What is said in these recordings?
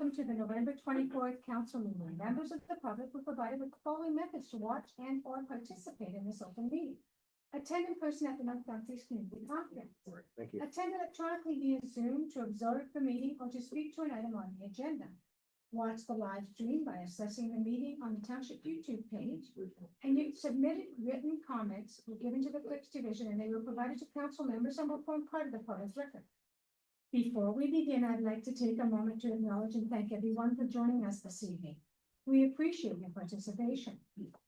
welcome to the November 24th council meeting. Members of the public were provided with the following methods to watch and or participate in this open meeting. Attend in person at the North Dumfries Community Conference. Thank you. Attend electronically via Zoom to observe the meeting or to speak to an item on the agenda. Watch the live stream by accessing the meeting on the Township YouTube page. And you submitted written comments were given to the Clerk's Division and they were provided to council members and will form part of the public record. Before we begin, I'd like to take a moment to acknowledge and thank everyone for joining us this evening. We appreciate your participation.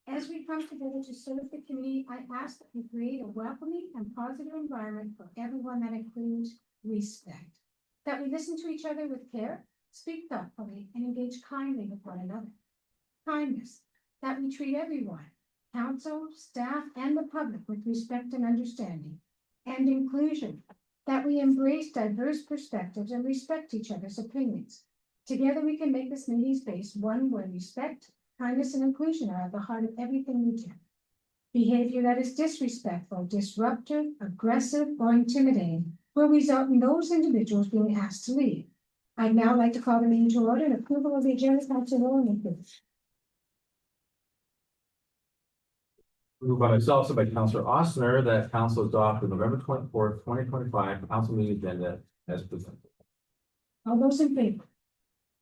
As we come together to serve the community, I ask that we create a welcoming and positive environment for everyone that includes respect. That we listen to each other with care, speak thoughtfully, and engage kindly with one another. Kindness, that we treat everyone, council, staff, and the public with respect and understanding. And inclusion, that we embrace diverse perspectives and respect each other's opinions. Together we can make this meeting space one where respect, kindness, and inclusion are at the heart of everything we do. Behavior that is disrespectful, disruptive, aggressive, or intimidating will result in those individuals being asked to leave. I'd now like to call the meeting to order and approval of the agenda. Councilor Rowland, please. Moved by myself, so by Councilor Ossner, that council adopt the November 24th, 2025 council meeting agenda as presented. All those in favor?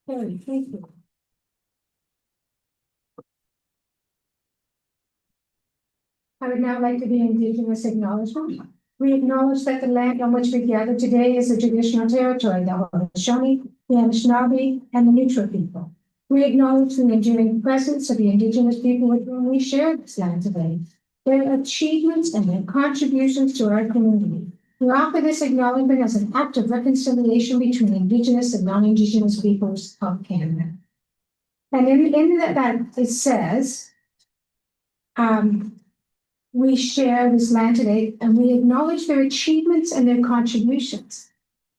Carried, thank you. I would now like to be Indigenous acknowledgement. We acknowledge that the land on which we gather today is the traditional territory of the Haudenosaunee, the Anishinaabe, and the Neutral people. We acknowledge the enduring presence of the Indigenous people with whom we share this land today, their achievements and their contributions to our community. We offer this acknowledgement as an act of reconciliation between Indigenous and non-Indigenous peoples of Canada. And in that it says, we share this land today and we acknowledge their achievements and their contributions.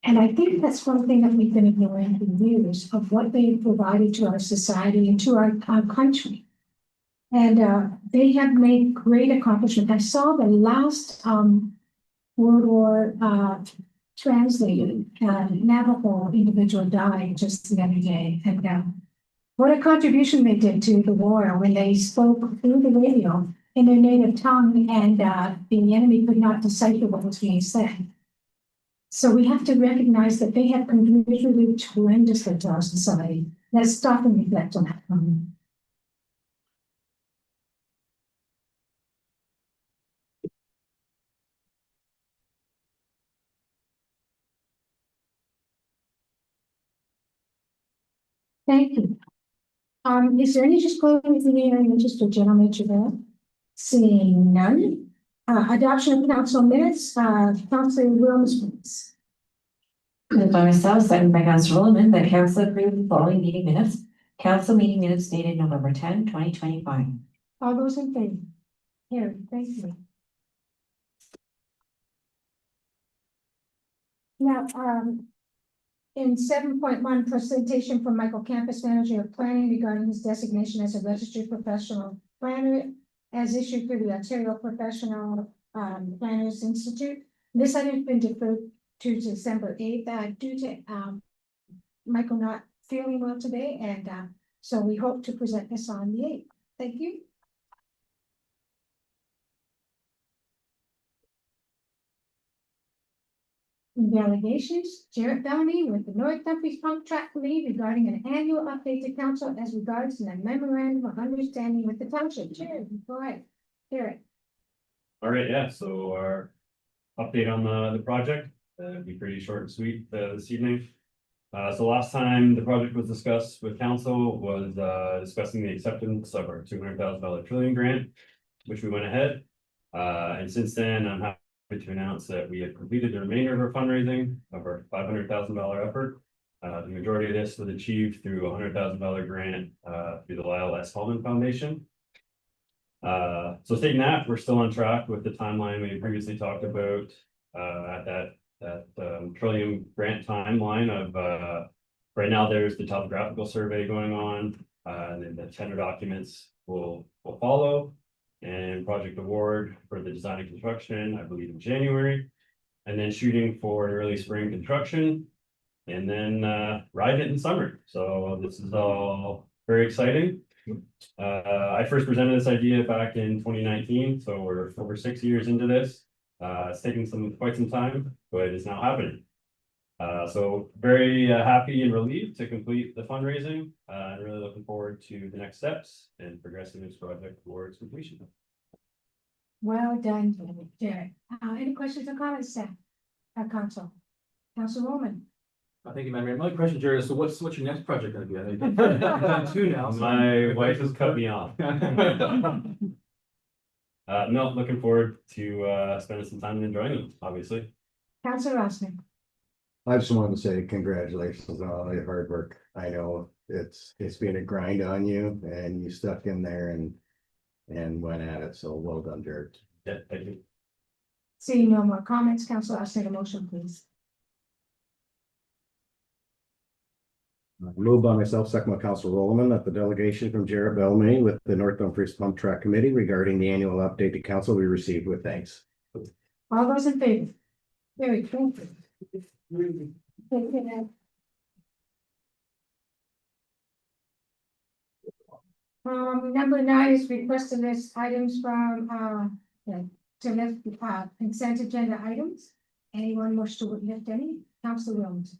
And I think that's one thing that we've been ignoring for years of what they have provided to our society and to our country. And they have made great accomplishment. I saw the last World War translated Navajo individual died just the other day. And what a contribution they did to the war when they spoke through the radio in their native tongue and the enemy could not decipher what was being said. So we have to recognize that they have contributed tremendously to our society. Let's stop and reflect on that. Thank you. Is there any disclosure with any interest or general nature there? Seeing none. Adoption of council minutes, Councilor Williams, please. Moved by myself, seconded by Councilor Rowland, that council approve the following meeting minutes. Council meeting minutes dated November 10, 2025. All those in favor? Here, thank you. Now, in 7.1, presentation from Michael Campus, Manager of Planning, regarding his designation as a registered professional planner as issued through the Ontario Professional Planners Institute. This item has been deferred to December 8th due to Michael not feeling well today, and so we hope to present this on the 8th. Thank you. Delegations, Jarrett Bellamy with the North Dumfries Punk Track Committee regarding an annual update to council as regards to a memorandum of understanding with the township. Jared, go ahead. Jarrett. All right, yeah, so our update on the project, it'll be pretty short and sweet this evening. So last time the project was discussed with council was discussing the acceptance of our $200,000 trillion grant, which we went ahead. And since then, I'm happy to announce that we have completed the remainder of our fundraising of our $500,000 effort. The majority of this was achieved through a $100,000 grant through the Lyle S. Hallman Foundation. So stating that, we're still on track with the timeline we previously talked about at that Trillium grant timeline of right now there's the topographical survey going on, and then the tender documents will follow, and project award for the design and construction, I believe in January, and then shooting for an early spring construction. and then ride it in summer. So this is all very exciting. I first presented this idea back in 2019, so we're over 6 years into this. It's taken quite some time, but it's now happening. So very happy and relieved to complete the fundraising, and really looking forward to the next steps and progressing this project towards completion. Well done, Jared. Any questions or comments, staff? Council? Council Roman? Thank you, Madam Mayor. My question, Jared, so what's your next project gonna be? I know you've done two now. My wife has cut me off. No, looking forward to spending some time and enjoying them, obviously. Council Rossman? I just wanted to say congratulations on all your hard work. I know it's been a grind on you and you stuck in there and went at it. So well done, Jared. Yeah, thank you. Seeing no more comments, Council, I'll take a motion, please. Moved by myself, second by Council Rowland, that the delegation from Jared Bellamy with the North Dumfries Pump Track Committee regarding the annual update to council be received with thanks. All those in favor? Very good. Number 9 is requested list items from, to lift, consent agenda items. Anyone wish to lift any? Council Williams?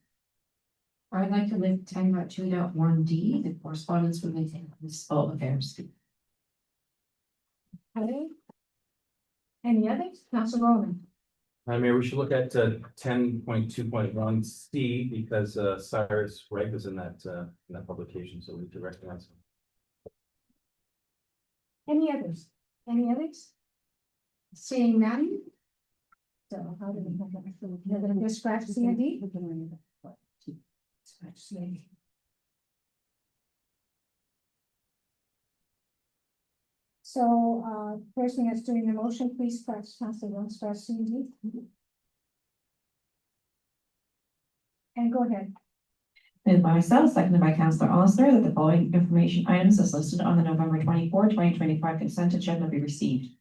I would like to lift 10.2.1D, the correspondence with the municipal affairs. Okay. Any others? Council Roman? Madam Mayor, we should look at 10.2.1C because Cyrus Wright was in that publication, so we need to recognize him. Any others? Any others? Seeing none? So how do we have that? You're gonna go scratch C and D? Scratch C and D. So, person that's doing the motion, please scratch, scratch C and D. And go ahead. Moved by myself, seconded by Councillor Ossner, that the following information items as listed on the November 24, 2025 consent agenda be received.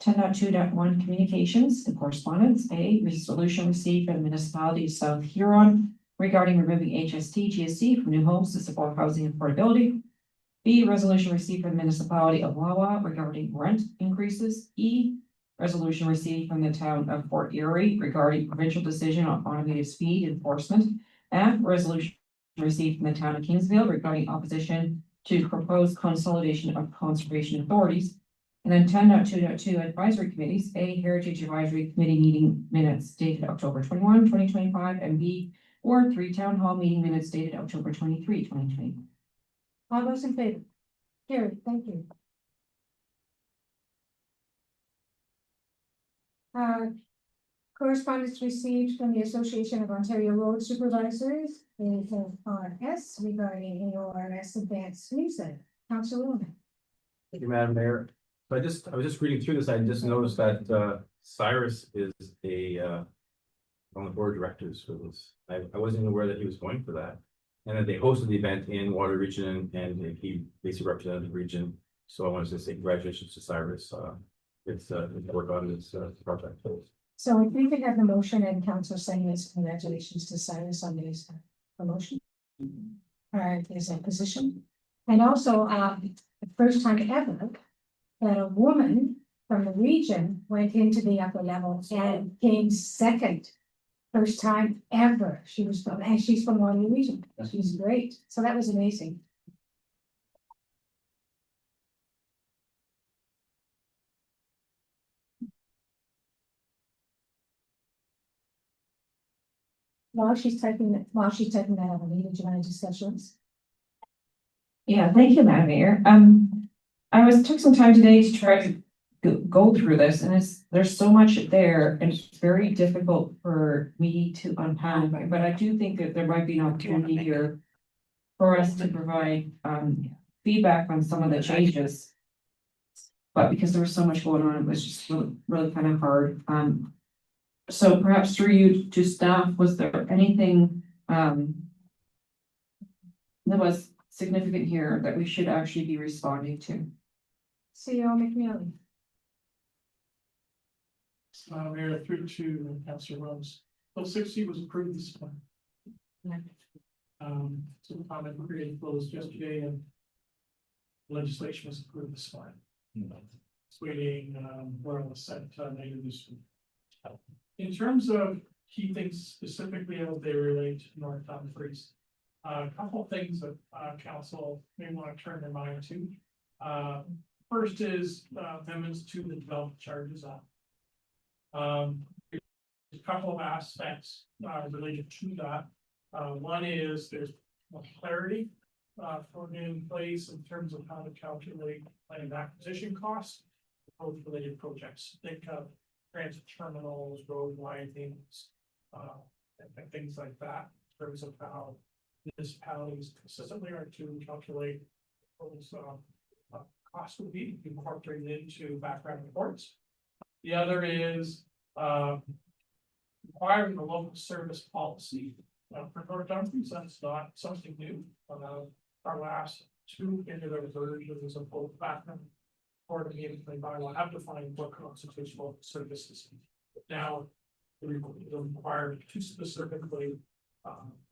10.2.1 communications and correspondence. A, resolution received from the municipality of South Huron regarding removing HST GST from new homes to support housing affordability. B, resolution received from the municipality of Wawa regarding rent increases. E, resolution received from the town of Fort Erie regarding provincial decision on automated speed enforcement. F, resolution received from the town of Kingsville regarding opposition to proposed consolidation of conservation authorities. And then 10.2.2 advisory committees. A, Heritage Advisory Committee meeting minutes dated October 21, 2025, and B, Ward 3 Town Hall meeting minutes dated October 23, 2025. All those in favor? Carried, thank you. Correspondence received from the Association of Ontario Road Supervisors, AORS, regarding AORS Advanced Newsletter. Council Wilman? Thank you, Madam Mayor. So I was just reading through this. I just noticed that Cyrus is on the board of directors for this. I wasn't even aware that he was going for that. And then they hosted the event in Water Region and he basically represented the region. So I wanted to say congratulations to Cyrus. It's work on this project. So if we could have the motion and council saying this, congratulations to Cyrus on his promotion. All right, there's a position. And also, the first time ever that a woman from the region went into the upper level and came second. First time ever. She's from Waterloo Region. She's great. So that was amazing. While she's typing that out, Anita, do you want to discuss yours? Yeah, thank you, Madam Mayor. Took some time today to try to go through this, and there's so much there, and it's very difficult for me to unpack, but I do think that there might be an opportunity here for us to provide feedback on some of the changes. But because there was so much going on, it was just really kind of hard. So perhaps through you to staff, was there anything that was significant here that we should actually be responding to? CEO McNeely. Mayor, through to Councillor Rose. Bill 60 was approved this month. So the comment period closed yesterday and legislation was approved this morning. It's waiting, we're on the set, later this week. In terms of key things specifically as they relate to North Dumfries, a couple of things that, council may want to turn their mind to. First is, amendments to the development charges act. There's a couple of aspects, related to that. One is there's more clarity, put in place in terms of how to calculate land acquisition costs. For both related projects, think of transit terminals, road widenings, and things like that, in terms of how municipalities consistently are to calculate those, costs would be incorporated into background reports. The other is, requiring a local service policy. For North Dumfries, that's not something new. Our last two individual versions of both background or the immediately bylaw have defined what constitutes local services. Now, the requirement to specifically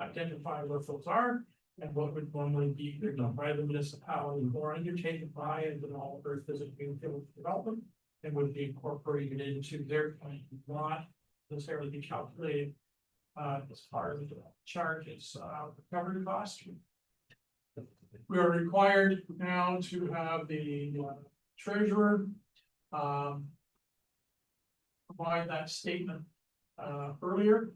identify what those are and what would normally be either done by the municipality or undertaken by a developer if there's a greenfield development and would be incorporated into their plan, not necessarily be calculated as far as the charges, recovery costs. We are required now to have the treasurer provide that statement earlier.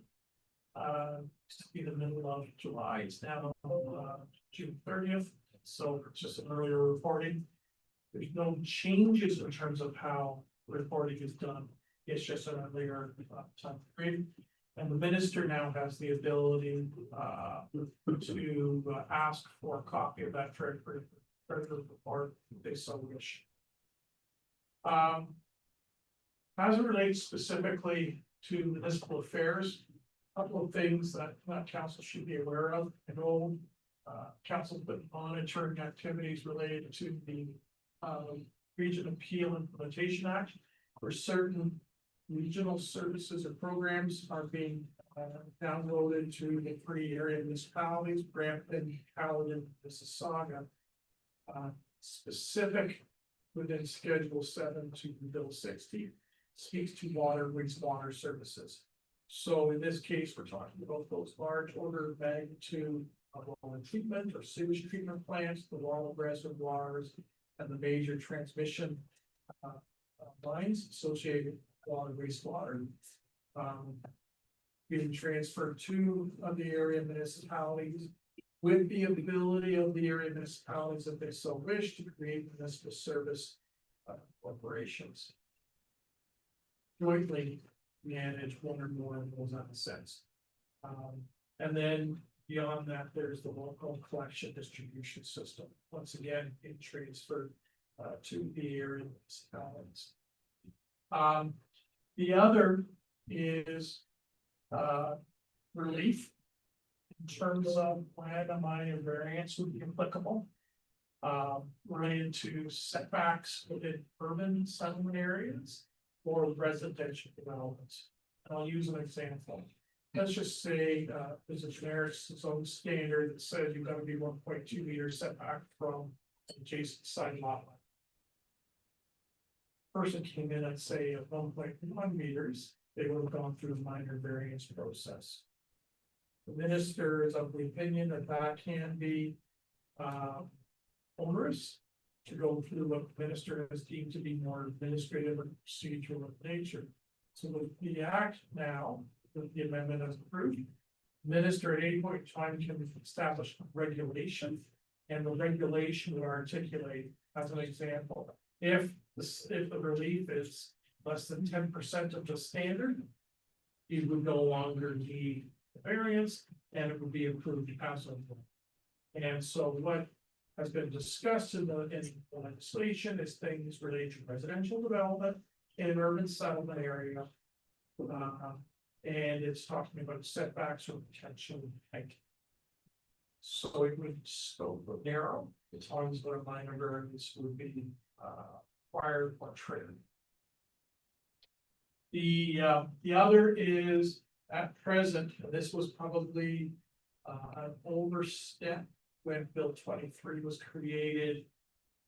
To be the middle of July, it's now June 30th, so it's just an earlier reporting. There's no changes in terms of how reporting is done. It's just an earlier time frame. And the minister now has the ability to ask for a copy of that treasury report if they so wish. As it relates specifically to municipal affairs, a couple of things that council should be aware of. I know council's been monitoring activities related to the Region Appeal Implementation Act, where certain regional services or programs are being downloaded to the 3 area municipalities, Brampton, Caledon, Mississauga. Specific within Schedule 7 to Bill 60 speaks to water, wastewater services. So in this case, we're talking about those large order of magnitude of water treatment or sewage treatment plants, the wall reservoirs, and the major transmission lines associated with water, wastewater. Being transferred to the area municipalities with the ability of the area municipalities, if they so wish, to create municipal service corporations. Jointly manage one or more of those assets. And then beyond that, there's the local collection distribution system. Once again, it transferred to the area municipalities. The other is relief in terms of when a minor variance would be applicable. Related to setbacks within urban settlement areas or residential developments. And I'll use an example. Let's just say there's a generic zone standard that says you've got to be 1.2 meters setback from adjacent side lot line. Person came in at say at 1.1 meters, they would have gone through a minor variance process. The minister is of the opinion that that can be onerous to go through what the minister has deemed to be more administrative or procedural in nature. So with the act now, with the amendment as approved, minister at any point in time can establish regulation, and the regulation would articulate, as an example, if the relief is less than 10% of the standard, you would no longer need the variance, and it would be approved as of. And so what has been discussed in the legislation is things related to residential development in an urban settlement area. And it's talking about setbacks or potential height. So it would scope of narrow as long as what a minor variance would be required or triggered. The other is at present, and this was probably an overstep when Bill 23 was created.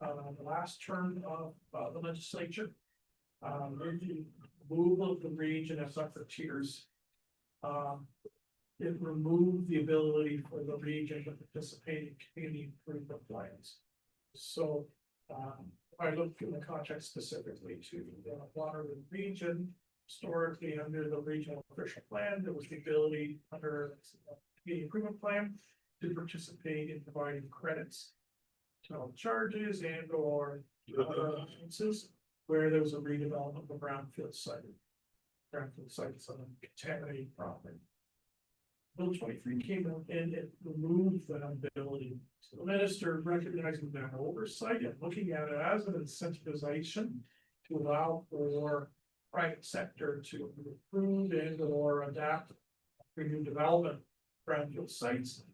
The last term of the legislature. With the removal of the region as upper tiers. It removed the ability for the region to participate in community improvement plans. So, I looked in the context specifically to the Waterloo region. Historically, under the regional official plan, there was the ability under the community improvement plan to participate in providing credits to charges and or instances where there was a redevelopment of brownfield site. Brownfield sites on contaminated property. Bill 23 came out and it removed that ability. So the minister recognizing that oversight and looking at it as an incentivization to allow for private sector to improve and or adapt for new development brownfield sites.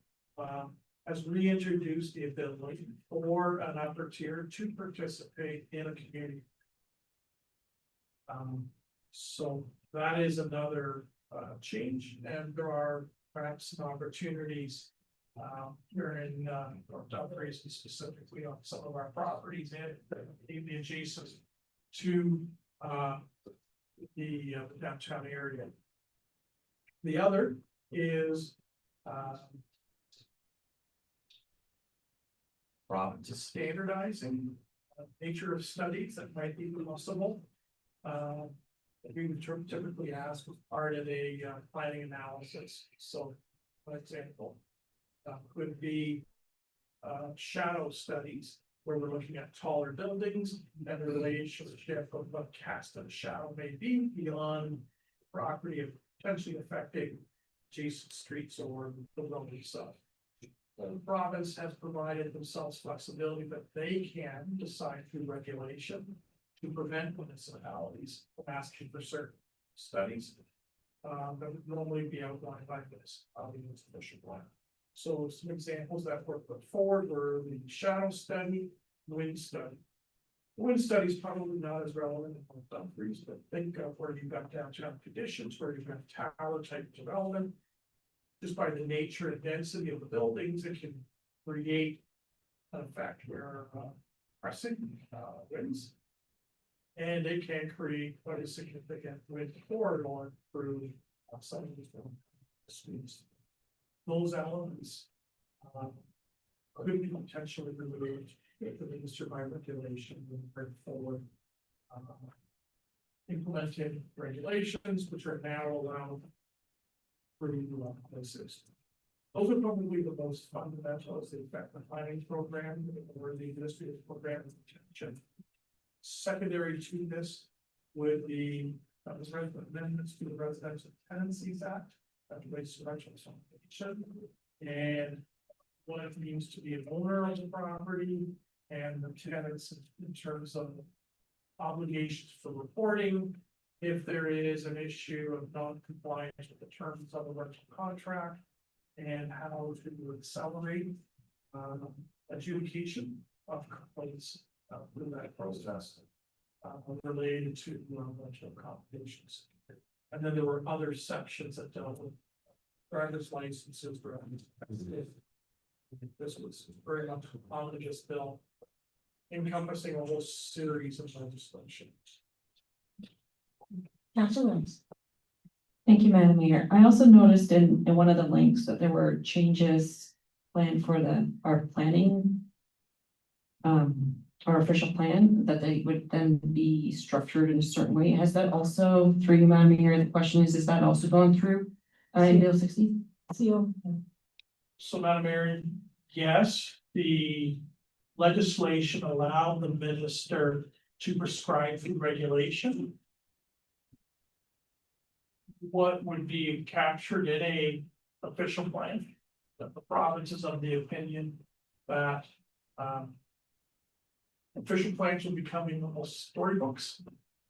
Has reintroduced the ability for an upper tier to participate in a community. So that is another change, and there are perhaps some opportunities here in Dumfries, specifically on some of our properties and the adjacent to the downtown area. The other is provinces standardizing nature of studies that might be possible. We would typically ask as part of a planning analysis. So, for example, could be shadow studies where we're looking at taller buildings and the relationship of what cast of shadow may be beyond property of potentially affecting adjacent streets or the road itself. The province has provided themselves flexibility that they can decide through regulation to prevent municipalities from asking for certain studies that would normally be outlined by this official plan. So some examples that were put forward were the shadow study, wind study. Wind study is probably not as relevant in Dumfries, but think of where you've got downtown conditions, where you've got tower type development. Just by the nature and density of the buildings, it can create an effect where pressing winds. And it can create quite a significant wind corridor through some of these streets. Those elements could be potentially removed if the minister by regulation will bring forward implemented regulations, which are now allowed through places. Those are probably the most fundamental as the effective planning program or the administrative program attention. Secondary to this would be amendments to the Residential Tenancies Act that relates to rental association and what it means to be an owner of the property and the tenants in terms of obligations for reporting. If there is an issue of non-compliance with the terms of a rental contract and how to accelerate adjudication of complaints through that process related to rental accommodations. And then there were other sections that dealt with driver's licenses. This was very much an omnibus bill encompassing a whole series of legislation. Councilor Williams. Thank you, Madam Mayor. I also noticed in one of the links that there were changes planned for our planning. Our official plan that they would then be structured in a certain way. Has that also, through you, Madam Mayor, the question is that also going through in Bill 60? So, Madam Mayor, yes, the legislation allowed the minister to prescribe through regulation what would be captured in a official plan. That the province is of the opinion that official plans will be becoming almost storybooks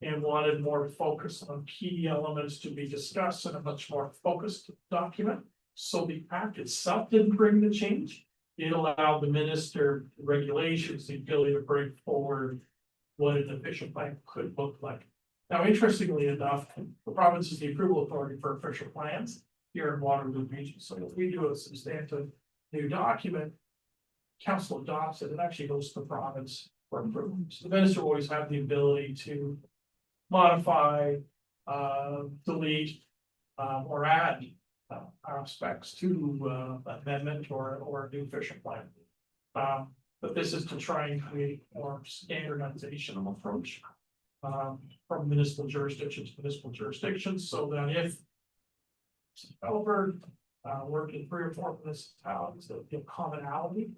and wanted more focus on key elements to be discussed in a much more focused document. So the act itself didn't bring the change. It allowed the minister regulations the ability to bring forward what an official plan could look like. Now, interestingly enough, the province is the approval authority for official plans. here in Waterloo region. So if we do a substantive new document, council adopts it, it actually goes to the province for approval. So the minister will always have the ability to modify, delete, or add aspects to amendment or a new fisher plan. But this is to try and create more standardization of approach from municipal jurisdictions to municipal jurisdictions, so that if over working 3 or 4 municipalities that give commonality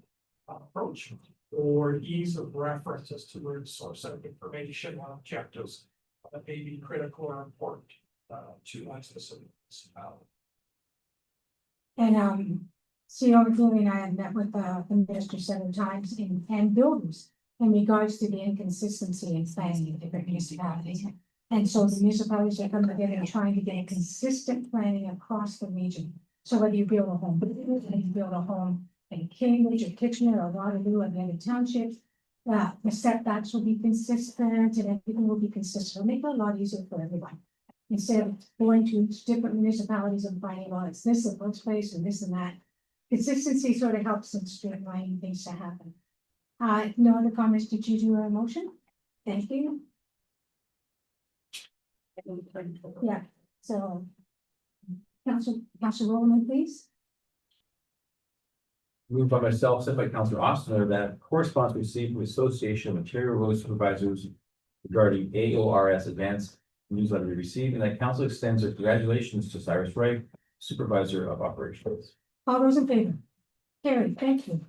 approach or ease of reference as to where to source out information on objectives that may be critical or important to one specific municipality. And CEO Julie and I have met with the minister several times and builders in regards to the inconsistency in planning of different municipalities. And so the municipalities are coming together and trying to get consistent planning across the region. So whether you build a home, whether you build a home in Cambridge or Kitchener or Waterloo or the other townships, the setbacks will be consistent and everything will be consistent. It'll make it a lot easier for everyone. Instead of going to different municipalities and finding, well, it's this at this place and this and that. Consistency sort of helps in streamlining things to happen. No other comments? Did you do a motion? Thank you. Yeah, so. Council Rowland, please. Moved by myself, sent by Councillor Oster, that correspondence received from the Association of Ontario Road Supervisors regarding AORS advanced newsletter we received, and that council extends their congratulations to Cyrus Wright, Supervisor of Operations. All those in favor? Carried, thank you.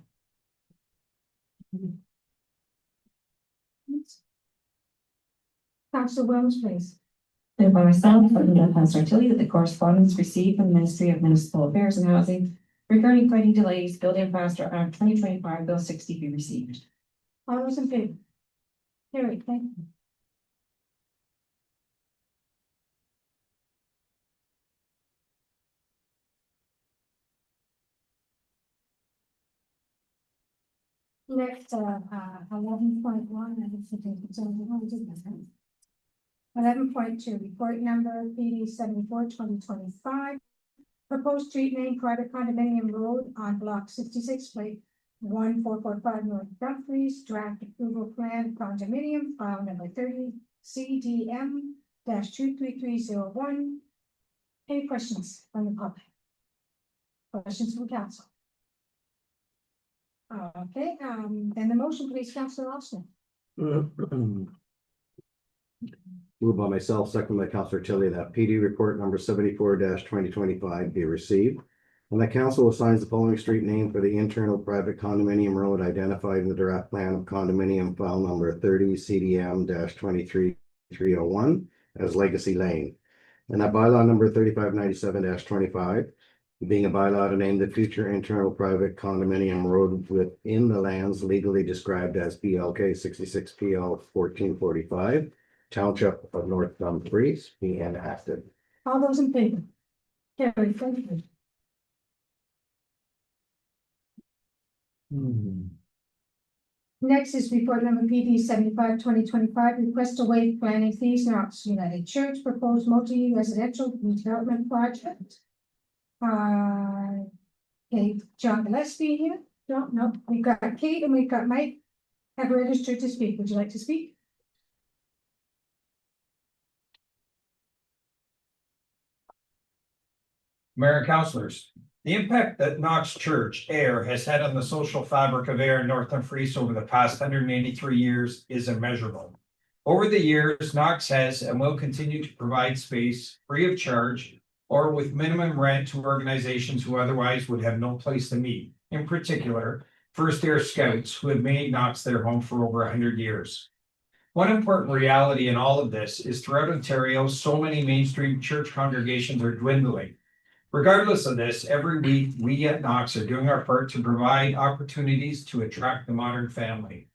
Council Williams, please. Moved by myself, seconded by Councillor Tilly, that the correspondence received from the Ministry of Municipal Affairs and Housing regarding fighting delays, building faster Act 2025 Bill 60 be received. All those in favor? Carried, thank you. Next, 11.1, 11.2, report number PD 74/2025. Proposed street name, private condominium road on block 66, plate 1445 North Dumfries, draft approval plan condominium, file number 30 CDM-23301. Any questions from the public? Questions from council? Okay, then the motion, please, Councillor Austin. Moved by myself, second by Councillor Tilly, that PD report number 74/2025 be received. And that council assigns the following street name for the internal private condominium road identified in the draft plan of condominium file number 30 CDM-23301 as Legacy Lane. And that bylaw number 3597-25, being a bylaw to name the future internal private condominium road within the lands legally described as BLK 66 PL 1445. Township of North Dumfries be enacted. All those in favor? Carried, thank you. Next is report number PD 75/2025, request to waive planning fees, Knox United Church, proposed multi-residential redevelopment project. Okay, John Gillespie here, no, we've got Kate and we've got Mike, have registered to speak, would you like to speak? Mayor and councillors, the impact that Knox Church Ayr has had on the social fabric of Ayr and North Dumfries over the past 183 years is immeasurable. Over the years, Knox has and will continue to provide space free of charge or with minimum rent to organizations who otherwise would have no place to meet. In particular, First Ayr Scouts, who have made Knox their home for over 100 years. One important reality in all of this is throughout Ontario, so many mainstream church congregations are dwindling. Regardless of this, every week we at Knox are doing our part to provide opportunities to attract the modern family.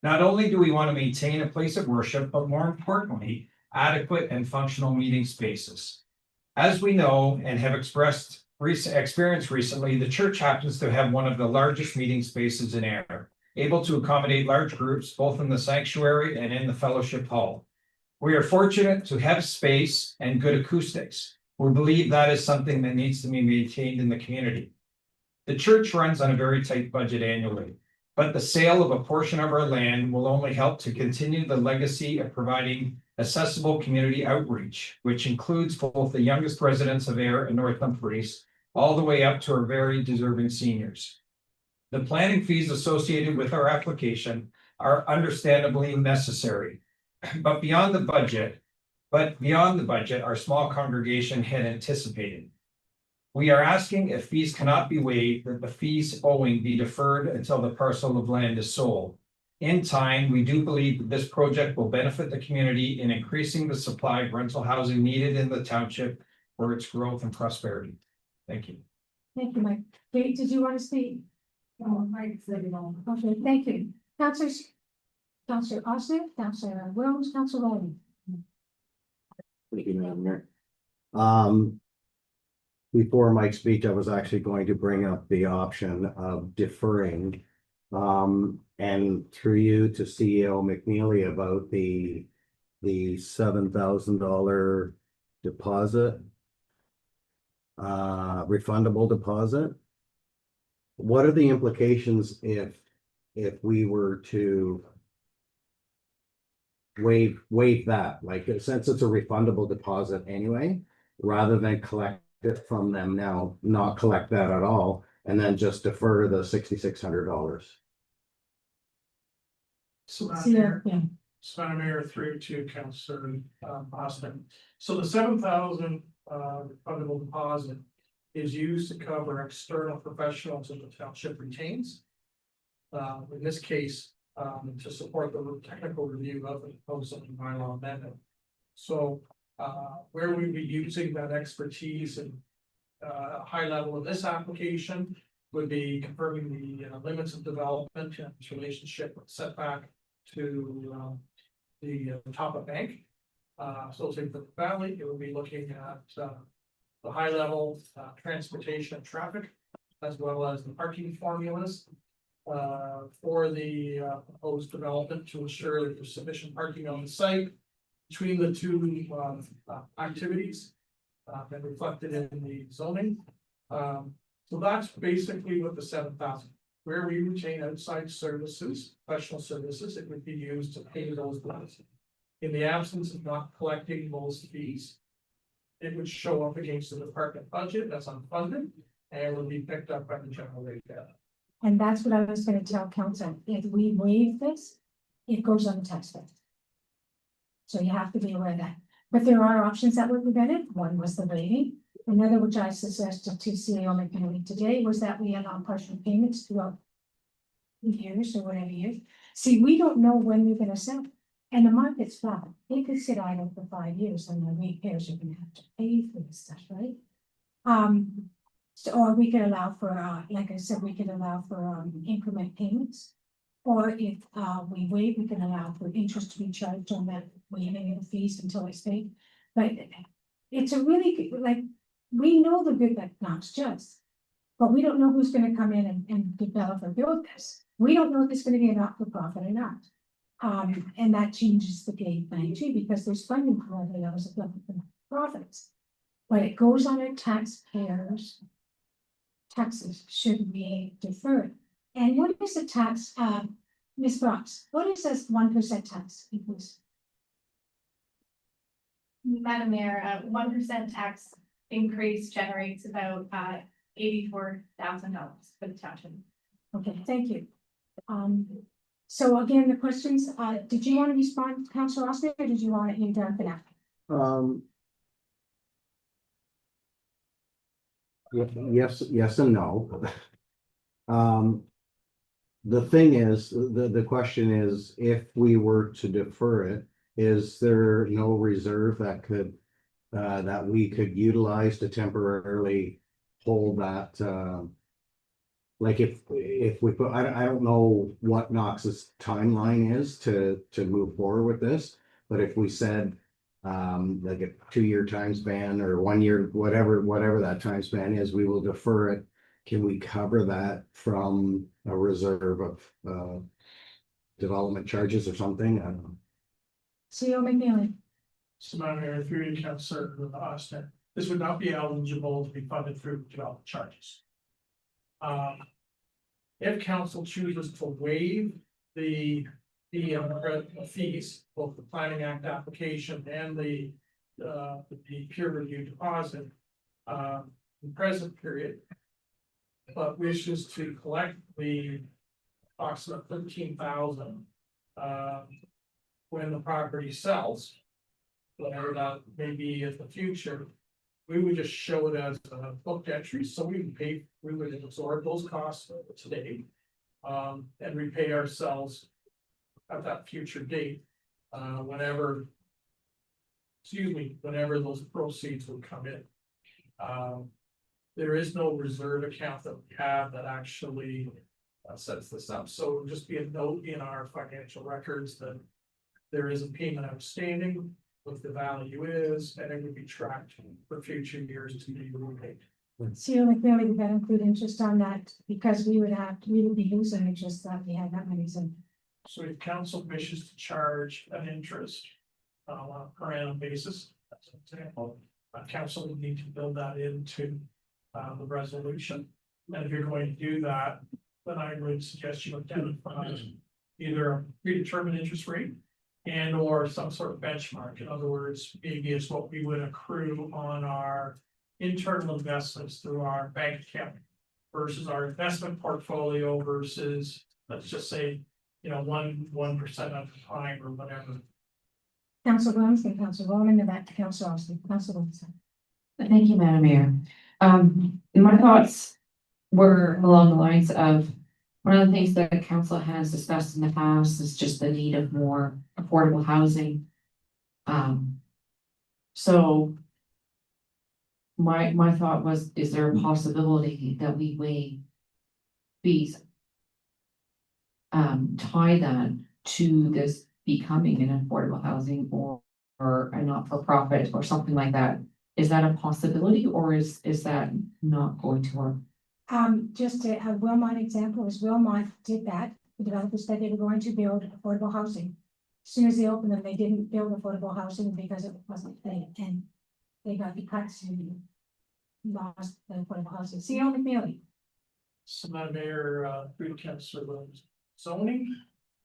Not only do we want to maintain a place of worship, but more importantly, adequate and functional meeting spaces. As we know and have experienced recently, the church happens to have one of the largest meeting spaces in Ayr, able to accommodate large groups both in the sanctuary and in the fellowship hall. We are fortunate to have space and good acoustics. We believe that is something that needs to be maintained in the community. The church runs on a very tight budget annually, but the sale of a portion of our land will only help to continue the legacy of providing accessible community outreach, which includes both the youngest residents of Ayr and North Dumfries, all the way up to our very deserving seniors. The planning fees associated with our application are understandably necessary, but beyond the budget, our small congregation had anticipated. We are asking if fees cannot be waived, that the fees owing be deferred until the parcel of land is sold. In time, we do believe that this project will benefit the community in increasing the supply of rental housing needed in the township for its growth and prosperity. Thank you. Thank you, Mike. Kate, did you want to speak? No, Mike said it all. Okay, thank you. Councillors, Councillor Austin, Councillor Williams, Councillor Rowland. Thank you, Madam Mayor. Before Mike's speech, I was actually going to bring up the option of deferring. And through you to CEO McNeely about the $7,000 deposit. Refundable deposit. What are the implications if we were to waive that, like, since it's a refundable deposit anyway, rather than collect it from them now, not collect that at all, and then just defer the $6,600? So, Yeah, yeah. Madam Mayor, through to Councillor Austin. So the 7,000 refundable deposit is used to cover external professionals that the township retains. In this case, to support the technical review of the proposed zoning bylaw amendment. So where we'd be using that expertise and high level of this application would be confirming the limits of development and its relationship with setback to the top of bank. So say for the valley, it would be looking at the high level transportation and traffic, as well as the parking formulas for the proposed development to ensure that there's sufficient parking on the site between the two activities that reflected in the zoning. So that's basically what the 7,000, where we retain outside services, professional services, it would be used to pay those bills. In the absence of not collecting those fees, it would show up against the department budget that's unfunded and would be picked up by the general rate data. And that's what I was gonna tell council, if we waive this, it goes on the tax bill. So you have to be aware of that, but there are options that were prevented, one was the waiving. Another, which I suggested to CEO McKinney today, was that we allow partial payments throughout the years or whatever years. See, we don't know when we're gonna sell, and the market's flat, it could sit idle for 5 years and the repairs are gonna have to pay for this stuff, right? So, or we could allow for, like I said, we could allow for increment payments. Or if we waive, we can allow for interest to be charged on that waiving of the fees until it's paid. But it's a really good, like, we know the good that Knox does. But we don't know who's gonna come in and develop or build this. We don't know if it's gonna be a not-for-profit or not. And that changes the game plan too, because there's funding for other levels of profits. But it goes on our taxpayers. Taxes should be deferred. And what is the tax, Ms. Brooks, what is this 1% tax equals? Madam Mayor, 1% tax increase generates about $84,000 for the township. Okay, thank you. So again, the questions, did you want to respond, Councillor Austin, or did you want it in done for now? Yes and no. The thing is, the question is, if we were to defer it, is there no reserve that could, that we could utilize to temporarily hold that, like if we put, I don't know what Knox's timeline is to move forward with this, but if we said, like a 2-year time span or 1 year, whatever that time span is, we will defer it. Can we cover that from a reserve of development charges or something? I don't know. CEO McNeely. So Madam Mayor, through you, Councillor Austin. this would not be eligible to be funded through development charges. If council chooses to waive the fees, both the planning act application and the peer review deposit, in present period, but wishes to collect the approximate 13,000 when the property sells, whatever that may be in the future, we would just show it as a booked entry, so we would absorb those costs today. And repay ourselves at that future date, whenever those proceeds would come in. There is no reserve account that we have that actually sets this up, so it would just be a note in our financial records that there is a payment outstanding, what the value is, and it would be tracked for future years to be repaid. CEO McNally, we got include interest on that because we would be losing interest that we had that money, so. So if council wishes to charge an interest on a per annum basis, as an example, council would need to build that into the resolution. And if you're going to do that, then I would suggest you identify either a predetermined interest rate and or some sort of benchmark. In other words, maybe it's what we would accrue on our internal investments through our bank account versus our investment portfolio versus, let's just say, 1% at a time or whatever. Council Williams, then Council Bowman, then back to Council Austin. Council Williams. Thank you, Madam Mayor. My thoughts were along the lines of, one of the things that council has discussed in the past is just the need of more affordable housing. So my thought was, is there a possibility that we weigh fees? Tie that to this becoming an affordable housing or a not-for-profit or something like that. Is that a possibility or is that not going to work? Just a Wilmot example is Wilmot did that. The developers said they were going to build affordable housing. As soon as they opened them, they didn't build affordable housing because it wasn't paid, and they got the cuts and lost the affordable housing. CEO McNally. So Madam Mayor, through Councilor Williams, zoning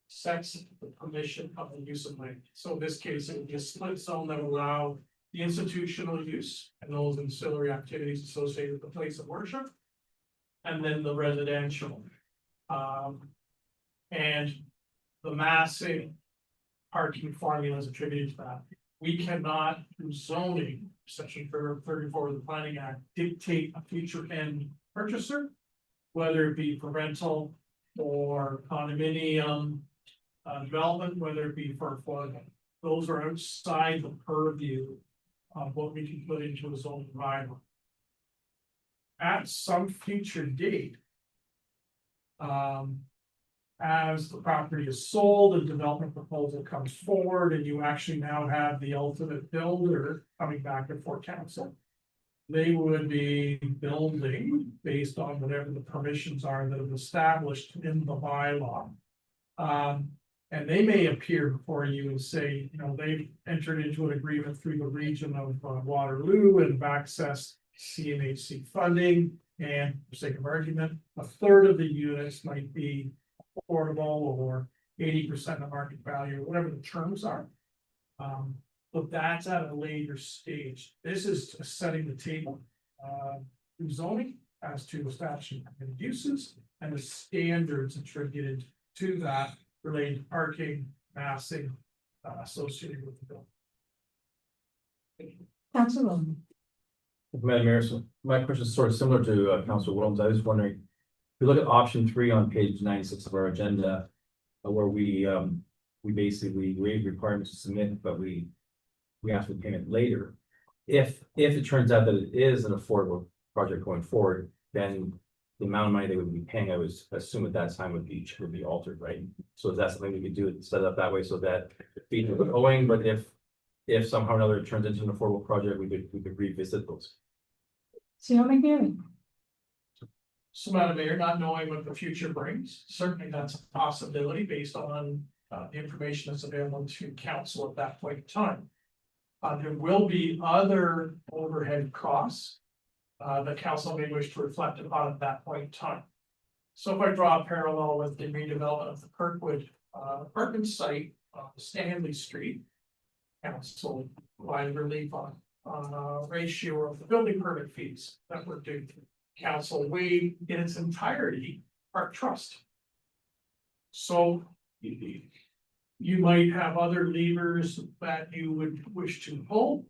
sets the permission of the use of land. So in this case, it would be a split zone that would allow the institutional use and those ancillary activities associated with the place of worship. And then the residential. And the massive parking formula is attributed to that. We cannot, through zoning, section 34 of the Planning Act, dictate a future end purchaser, whether it be for rental or condominium development, whether it be for affordable. Those are outside the purview of what we can put into a zoning bylaw. At some future date, as the property is sold, a development proposal comes forward, and you actually now have the ultimate builder coming back before council. They would be building based on whatever the permissions are that have established in the bylaw. And they may appear before you and say, they've entered into an agreement through the region of Waterloo and have accessed CMHC funding, and for sake of argument, a third of the units might be affordable or 80% of market value, whatever the terms are. But that's at a later stage. This is setting the table through zoning as to establishing uses and the standards attributed to that related to parking, massing associated with the bill. Council Bowman. Madam Mayor, so my question is sort of similar to Councilor Williams. I was wondering, if we look at option 3 on page 96 of our agenda, where we basically waive requirements to submit, but we ask for payment later. If it turns out that it is an affordable project going forward, then the amount of money they would be paying, I would assume at that time would be altered, right? So is that something we could do, set it up that way so that fees are owing, but if somehow or another it turns into an affordable project, we could revisit those. CEO McNally. So Madam Mayor, not knowing what the future brings, certainly that's a possibility based on the information that's available to council at that point in time. There will be other overhead costs that council may wish to reflect upon at that point in time. So if I draw a parallel with the redevelopment of the Kirkwood apartment site on Stanley Street, council provided relief on a ratio of the building permit fees that were due. Council waived in its entirety our trust. So you might have other levers that you would wish to pull.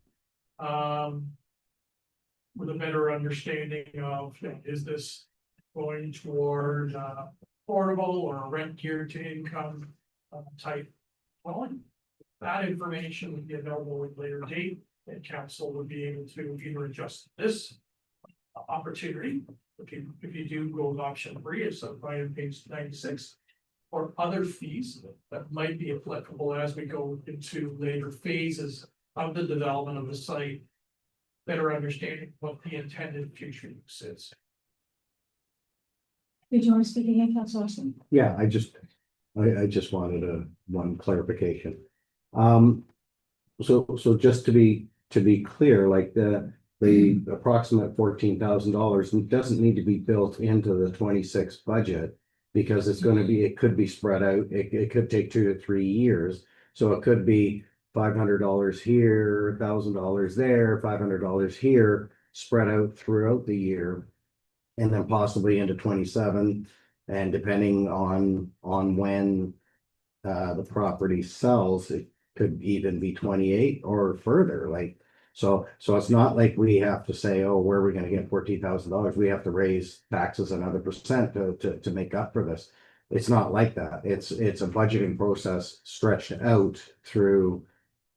With a better understanding of, is this going toward affordable or rent geared to income type dwelling? That information would be available at a later date, and council would be able to either adjust this opportunity, if you do go with option 3, as outlined on page 96, or other fees that might be applicable as we go into later phases of the development of the site, better understanding what the intended future use is. Did you want to speak again, Councilor Austin? Yeah, I just wanted one clarification. So just to be clear, like the approximate $14,000 doesn't need to be built into the 26 budget, because it could be spread out. It could take 2 to 3 years. So it could be $500 here, $1,000 there, $500 here, spread out throughout the year. And then possibly into 27, and depending on when the property sells, it could even be 28 or further. Like, so it's not like we have to say, oh, where are we going to get $14,000? We have to raise taxes another percent to make up for this. It's not like that. It's a budgeting process stretched out through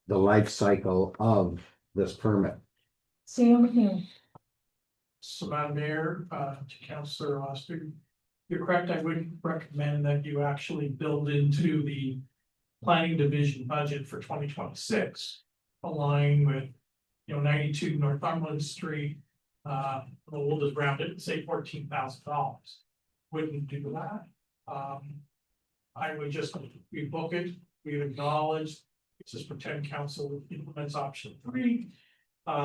the life cycle of this permit. Seal McNeil. So, Madam Mayor, to Councillor Oster, you're correct. I would recommend that you actually build into the planning division budget for 2026, align with, 92 Northumberland Street. We'll just round it and say $14,000. Wouldn't do that. I would just rebook it. We've acknowledged, just pretend council implements option 3.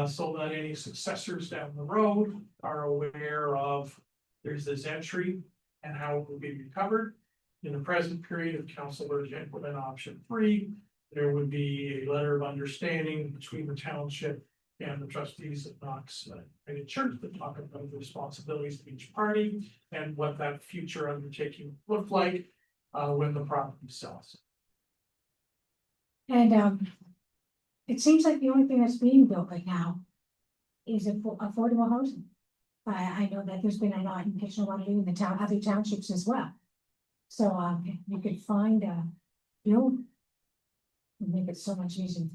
So that any successors down the road are aware of there's this entry and how it will be recovered. In the present period, if council were to implement option 3, there would be a letter of understanding between the township and the trustees of Knox United Church that talk about the responsibilities of each party and what that future undertaking would look like when the property sells. And it seems like the only thing that's being built right now is affordable housing. I know that there's been a lot in Kitchener-Waterloo and the other townships as well. So if you could find a build, it'd make it so much easier.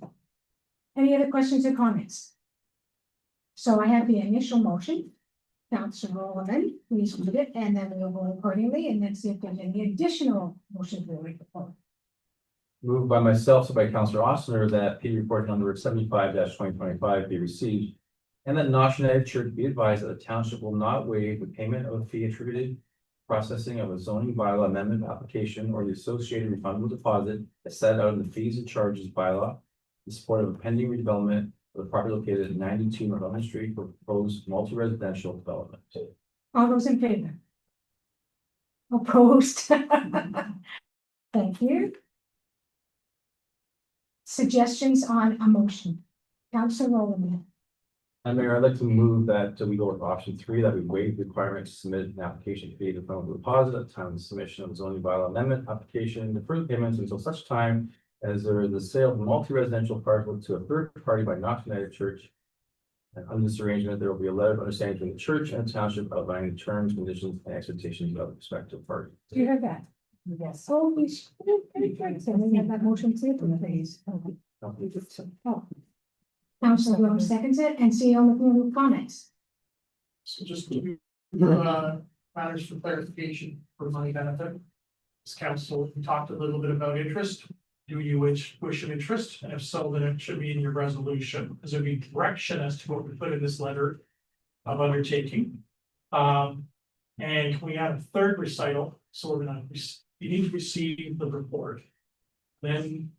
Any other questions or comments? So I have the initial motion. Councillor Rowland, please read it, and then we'll go accordingly, and then see if there's any additional motions we'll report. Moved by myself, so by Councillor Ossner, that P report number 75-2025 be received. And that Knox United Church be advised that the township will not waive the payment of a fee attributed processing of a zoning bylaw amendment application or the associated refundable deposit as set out in the fees and charges bylaw in support of a pending redevelopment of the property located at 92 Northumberland Street for proposed multi-residential development. All those in favor? Opposed? Thank you. Suggestions on a motion. Councillor Rowland. And Mayor, I'd like to move that we go with option 3, that we waive the requirement to submit an application fee to fund the deposit at the time of the submission of the zoning bylaw amendment application, defer the payments until such time as there is a sale of multi-residential parcel to a third party by Knox United Church. And under this arrangement, there will be a letter of understanding between the church and the township outlining the terms, conditions, and expectations of the respective parties. Do you hear that? Yes. Oh, we should. So we have that motion too, please. Oh. Councillor Bloom seconds it, and CEO McNeil comments. So just matters for clarification for my benefit. This council, we talked a little bit about interest. Do you wish of interest? And if so, then it should be in your resolution, because there'd be direction as to what we put in this letter of undertaking. And can we add a third recital? So we're gonna, you need to receive the report. Then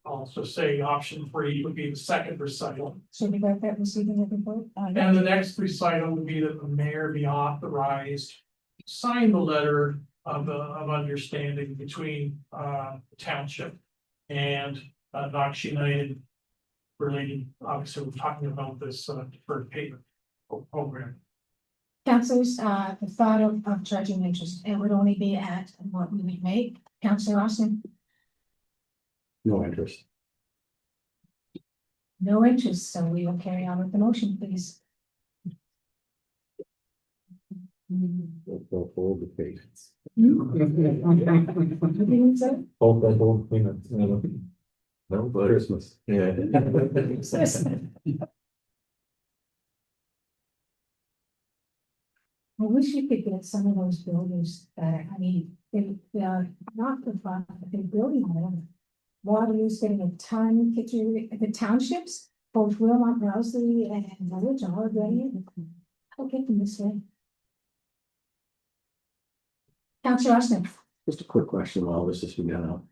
I'll just say option 3 would be the second recital. Should we go that receiving the report? And the next recital would be that the mayor be authorized to sign the letter of understanding between township and Knox United. Relating, obviously, we're talking about this deferred payment program. Councilors, the thought of charging interest, it would only be at what we would make. Councilor Austin, No interest. no interest, so we will carry on with the motion, please. We'll hold the payments. Anything so? Hold that whole thing. No, but Christmas. Yeah. I wish you could get some of those builders that, I mean, they are not the fun, they're building on it. Waterloo's getting a ton, the townships, both Wilmot, Rousley and Village are already. I'll get them this way. Councilor Austin, Just a quick question while this is being done.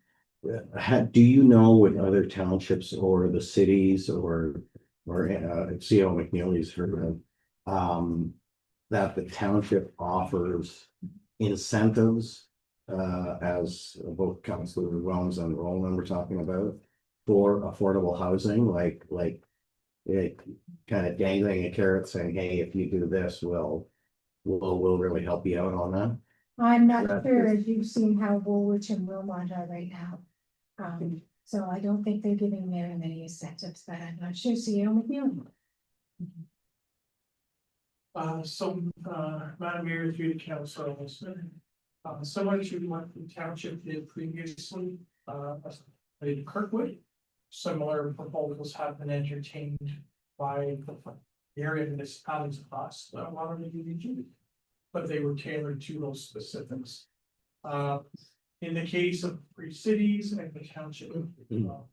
Do you know with other townships or the cities or CO McNeely's heard of, that the township offers incentives, as both Councilor Wellens and Roland were talking about, for affordable housing, like it kind of dangling a carrot saying, hey, if you do this, we'll really help you out on that. I'm not sure if you've seen how Woolwich and Wilmot are right now. So I don't think they're giving very many incentives, but I'm not sure CO McNeely. Madam Mayor, through the council, similar to what the township did previously, in Kirkwood. Similar proposals have been entertained by the area municipalities across the Waterloo region, but they were tailored to those specifics. In the case of Three Cities and the township of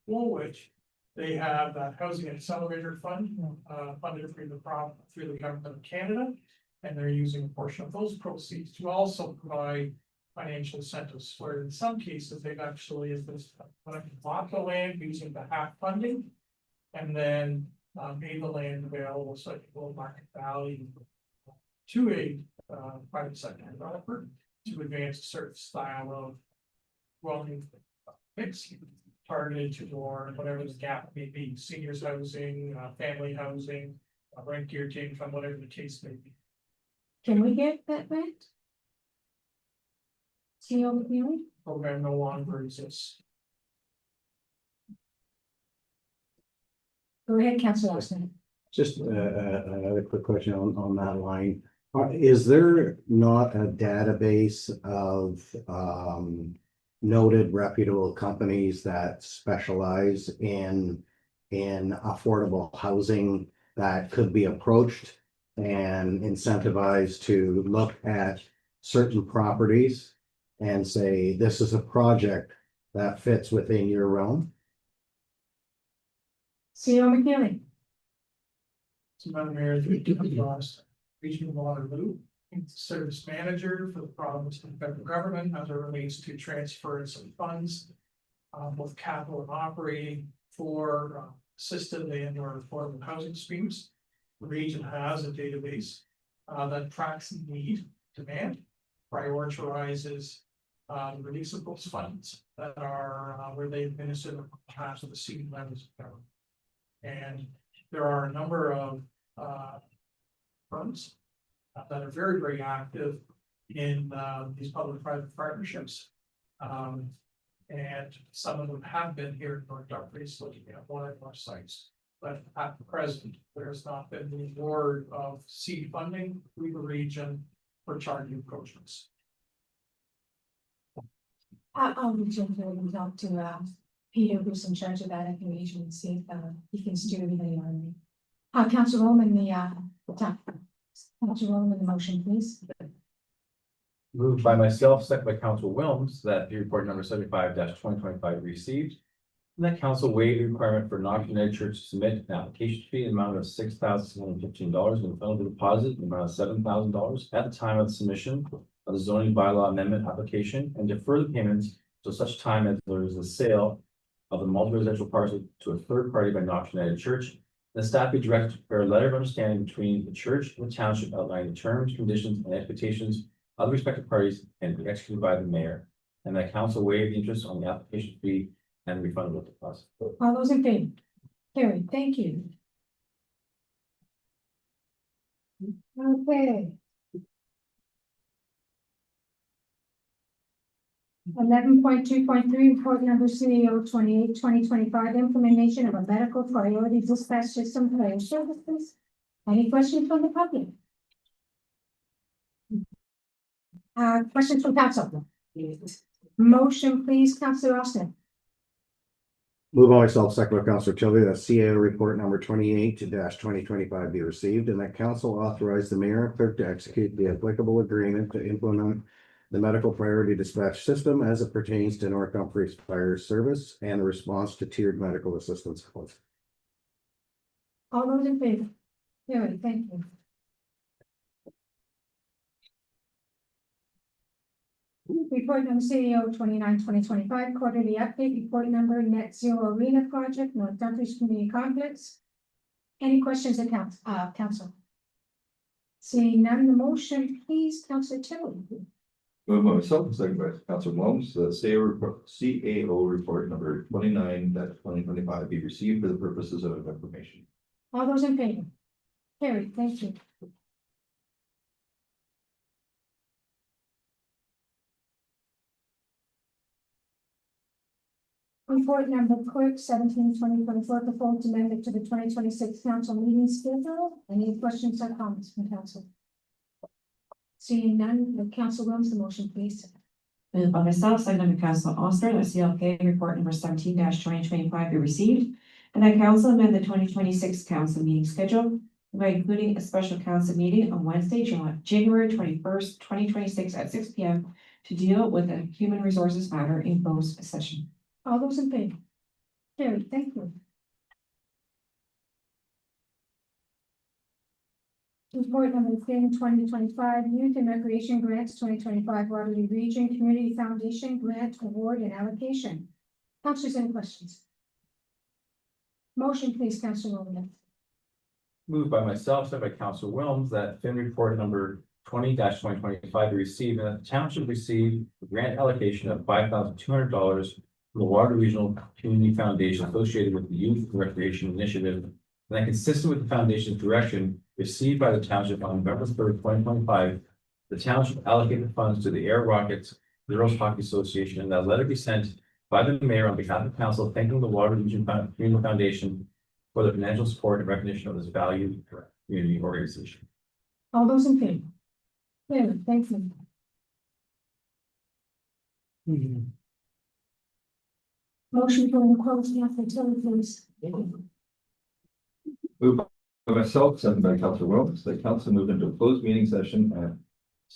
Woolwich, they have that housing accelerator fund, funded through the government of Canada. And they're using a portion of those proceeds to also provide financial incentives, where in some cases, they've actually bought the land using the half funding. And then made the land available so it will market value to a private sector developer to advance a certain style of dwelling mix targeted to more whatever the gap may be, seniors housing, family housing, rent geared to income, whatever the case may be. Can we get that rent? CO McNeely? Program no longer exists. Go ahead, Councilor Austin. Just another quick question on that line. Is there not a database of noted reputable companies that specialize in affordable housing that could be approached and incentivized to look at certain properties and say, this is a project that fits within your realm? CO McNeely. So Madam Mayor, through the Regional Waterloo, service manager for the province and federal government as it relates to transfers of funds, both capital and operating for assisted and or affordable housing streams. The region has a database that tracks need, demand, prioritizes the release of those funds that are where they administer the half of the seed levels of government. And there are a number of firms that are very, very active in these public-private partnerships. And some of them have been here in North Dumfries looking at one of our sites. But at the present, there has not been the award of seed funding through the region for charging projects. I'll reach into it and talk to Peter, who's in charge of that information, and see if he can steer anybody on me. Councilor Roman, Councilor Roman, the motion, please. Moved by myself, second by Council Wilms, that the report number 75-2025 received. And that council waive the requirement for Knox United Church to submit an application fee in the amount of $6,715 and a penalty deposit in the amount of $7,000 at the time of the submission of the zoning bylaw amendment application, and defer the payments till such time as there is a sale of the multi-residential parcel to a third party by Knox United Church. The staff be directed to prepare a letter of understanding between the church and the township outlining the terms, conditions, and expectations of the respective parties and be executed by the mayor. And that council waive the interest on the application fee and refundable deposit. All those in favor? Carried, thank you. Okay. 11.2.3 report number CEO 2025 implementation of a medical priority dispatch system for air services. Any questions from the public? Questions from council? Motion, please, Councillor Austin. Move by myself, second by Councillor Tilly, that CAO report number 28-2025 be received and that council authorize the mayor and clerk to execute the applicable agreement to implement the medical priority dispatch system as it pertains to North Dumfries Fire Service and the response to tiered medical assistance. All those in favor? Carried, thank you. Report number CEO 29-2025 quarterly update, report number net zero arena project, North Dumfries Community Complex. Any questions at council? Seeing none, the motion, please, Councillor Tilly. Move by myself, second by Councillor Williams, the CAO report number 29-2025 be received for the purposes of information. All those in favor? Carried, thank you. Report number clerk 17-2024 proposed amendment to the 2026 council meeting schedule. Any questions or comments from council? Seeing none, the council runs the motion, please. Moved by myself, seconded by Councillor Oster, that CLK report number 17-2025 be received. And that council amend the 2026 council meeting schedule by including a special council meeting on Wednesday, January 21st, 2026 at 6 p.m. to deal with a human resources matter in closed session. All those in favor? Carried, thank you. Report number 10-2025 Youth and Recreation Grants 2025 Waterloo Region Community Foundation Grant Award and Allocation. Councilors, any questions? Motion, please, Councillor Rowland. Moved by myself, sent by Councillor Williams, that FIN report number 20-2025 be received and that the township received a grant allocation of $5,200 from the Waterloo Regional Community Foundation associated with the Youth and Recreation Initiative, and that consistent with the foundation's direction received by the township on November 3rd, 2025, the township allocated the funds to the Air Rockets Girls Hockey Association, and that letter be sent by the mayor on behalf of council, thanking the Waterloo Region Community Foundation for the financial support and recognition of this valued community organization. All those in favor? Carried, thank you. Motion for enclosed, Councillor Tilly, please. Move by myself, second by Councillor Williams, the council move into a closed meeting session at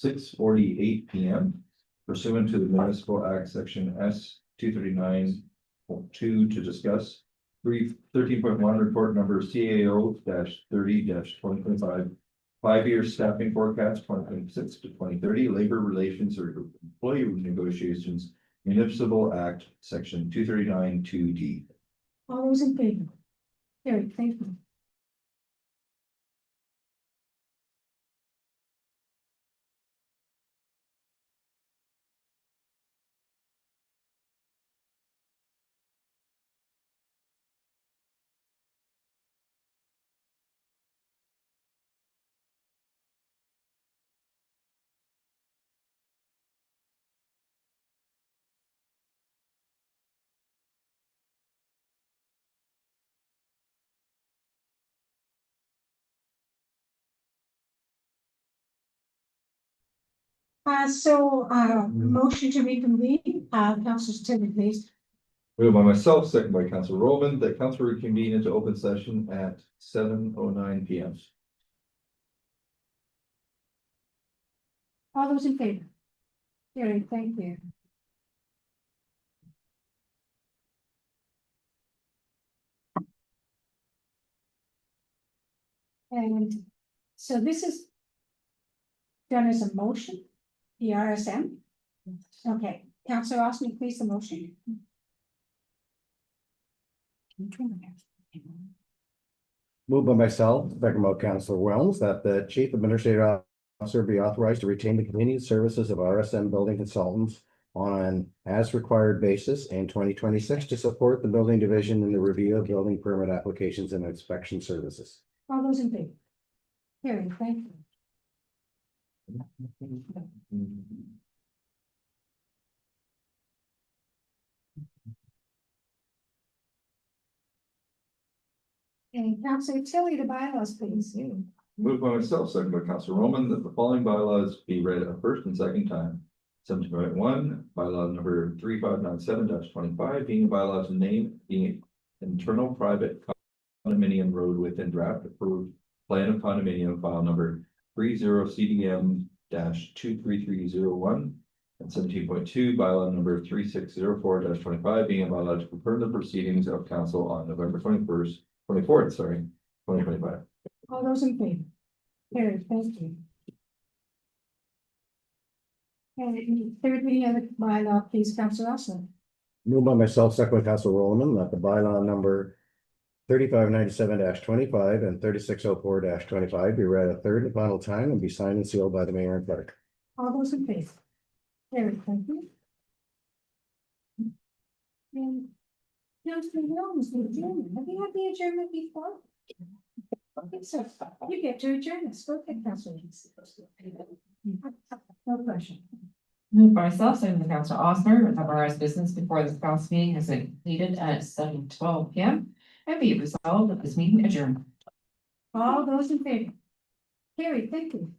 6:48 p.m. pursuant to the Municipal Act Section S 239.2 to discuss 13.1 report number CAO-30-2025 5-year staffing forecast 2026 to 2030 labor relations or employee negotiations Municipal Act Section 239.2D. All those in favor? Carried, thank you. Motion to reconvene, Councillor Tilly, please. Moved by myself, second by Councillor Roman, that council reconvene into open session at 7:09 p.m. All those in favor? Carried, thank you. And so this is done as a motion, the RSM. Okay, Councillor Austin, please, the motion. Moved by myself, second by Councillor Wells, that the chief administrative officer be authorized to retain the continued services of RSM building consultants on an as required basis in 2026 to support the building division in the review of building permit applications and inspection services. All those in favor? Carried, thank you. And Councillor Tilly, the bylaws, please. Moved by myself, second by Councillor Roman, that the following bylaws be read a first and second time. 17.1, bylaw number 3597-25, being a bylaw to name the internal private condominium road within draft approved plan of condominium file number 30CDM-23301. And 17.2, bylaw number 3604-25, being a bylaw to confirm the proceedings of council on November 24th, 2025. All those in favor? Carried, thank you. And third reading of the bylaw, please, Councillor Austin. Moved by myself, second by Councillor Roman, that the bylaw number 3597-25 and 3604-25 be read a third and final time and be signed and sealed by the mayor and clerk. All those in favor? Carried, thank you. And Councillor Williams, the adjournment. Have you had the adjournment before? Okay, so you get to adjourn us. Go ahead, Councillor. No pressure. Moved by myself, second by Councillor Osmer, that whereas business before this council meeting has been completed at 7:12 PM. And be it resolved that this meeting adjourned. All those in favor? Carried, thank you.